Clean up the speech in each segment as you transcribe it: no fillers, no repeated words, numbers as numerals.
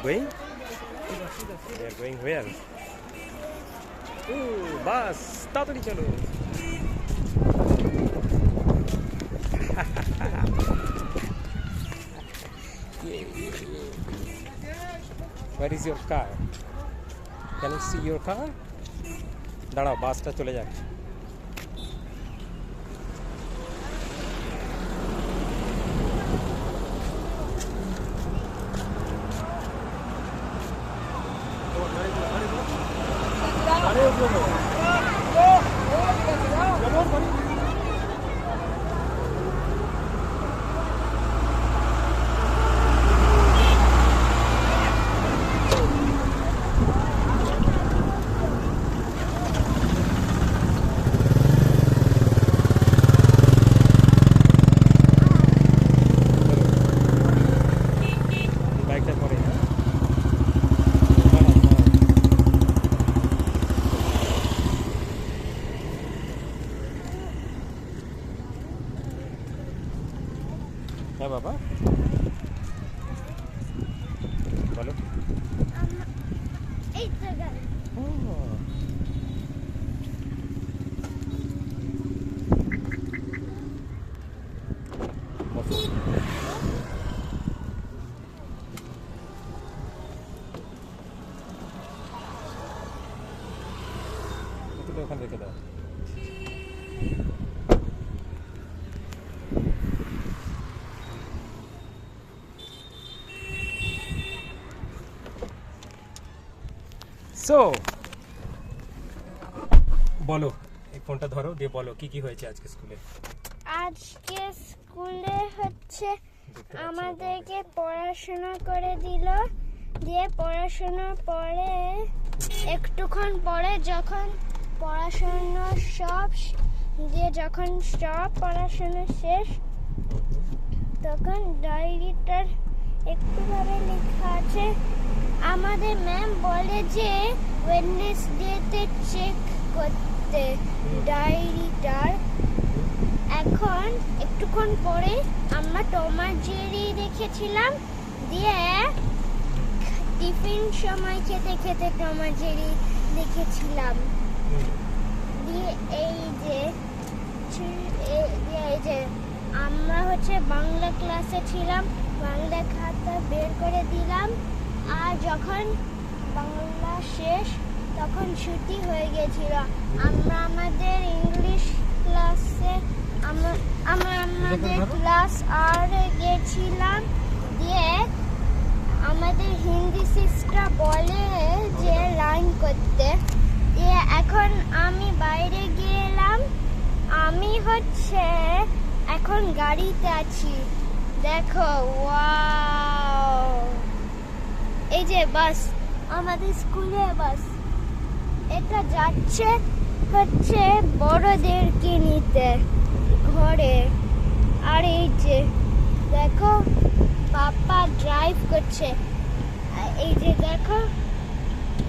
going? They are going where? Ooh, bus! তাড়াতাড়ি চলো। Where is your car? Can you see your car? দাঁড়াও, বাসটা চলে যাক। হ্যাঁ বাবা, বলো। এই জায়গায় ওখানে রেখে দাও। সো বলো, এই ফোনটা ধরো, দিয়ে বলো কি কি হয়েছে আজকে স্কুলে। আজকে স্কুলে হচ্ছে আমাদেরকে পড়াশোনা করে দিল, দিয়ে পড়াশোনার পরে একটুক্ষণ পরে যখন পড়াশোনা সব পড়াশোনা শেষ, তখন ডায়েরিটার একটুভাবে লেখা আছে। আমাদের ম্যাম বলে যে ওয়েডনেসডেতে চেক করতে ডায়েরিটার। এখন একটুক্ষণ পরে আমরা টম আর জেরি দেখেছিলাম, দিয়ে টিফিন সময় খেতে খেতে টম আর জেরি দেখেছিলাম। দিয়ে এই যে আমরা হচ্ছে বাংলা ক্লাসে ছিলাম, বাংলা খাতা বের করে দিলাম, আর যখন বাংলা শেষ তখন ছুটি হয়ে গেছিল। আমরা আমাদের ইংলিশ ক্লাসে আমাদের ক্লাস আর গেছিলাম, দিয়ে আমাদের হিন্দি সিস্টার বলে যে লাইন করতে, দিয়ে এখন আমি বাইরে গেলাম। আমি হচ্ছে এখন গাড়িতে আছি, দেখো ওয়াও, এই যে বাস, আমাদের স্কুলের বাস, এটা যাচ্ছে হচ্ছে বড়দেরকে নিতে ঘরে। আর এই যে দেখো পাপা ড্রাইভ করছে, এই যে দেখো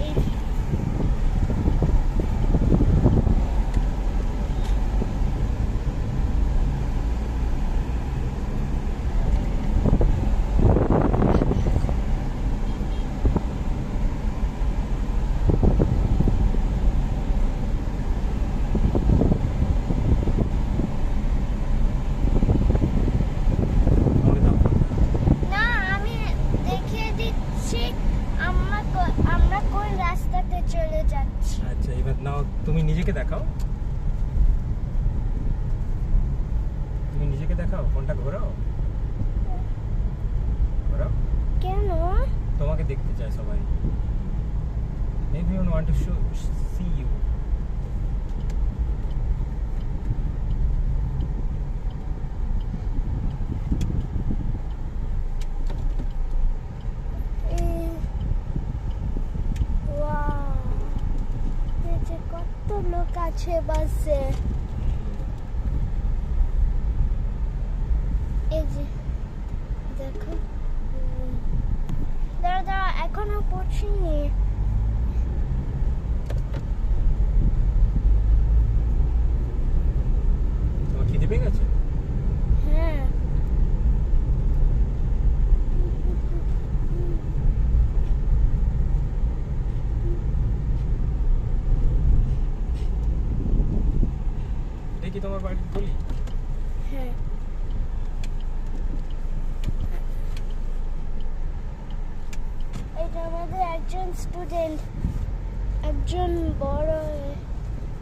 এই তুমি নিজেকে দেখাও, ফোনটা ঘোরাও। কেন তোমাকে দেখতে চায় সবাই। Everyone want to see you. কত লোক আছে বাসে, এই যে দেখো। দাঁড়া এখনো পৌঁছিনি। তোমার খিদে পেয়ে গেছে? হ্যাঁ। কি তোমার বাড়ির গলি? হ্যাঁ, এটা আমাদের একজন স্টুডেন্ট, একজন বড়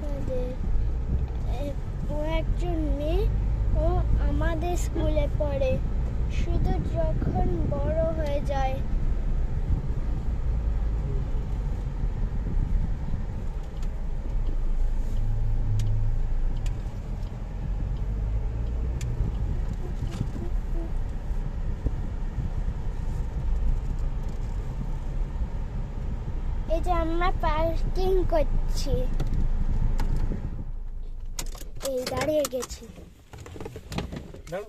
আমাদের ও একজন মেয়ে, ও আমাদের স্কুলে পড়ে, শুধু যখন বড় হয়ে যায়। এই যে আমরা পার্কিং করছি, এই দাঁড়িয়ে গেছি। দাঁড়াও।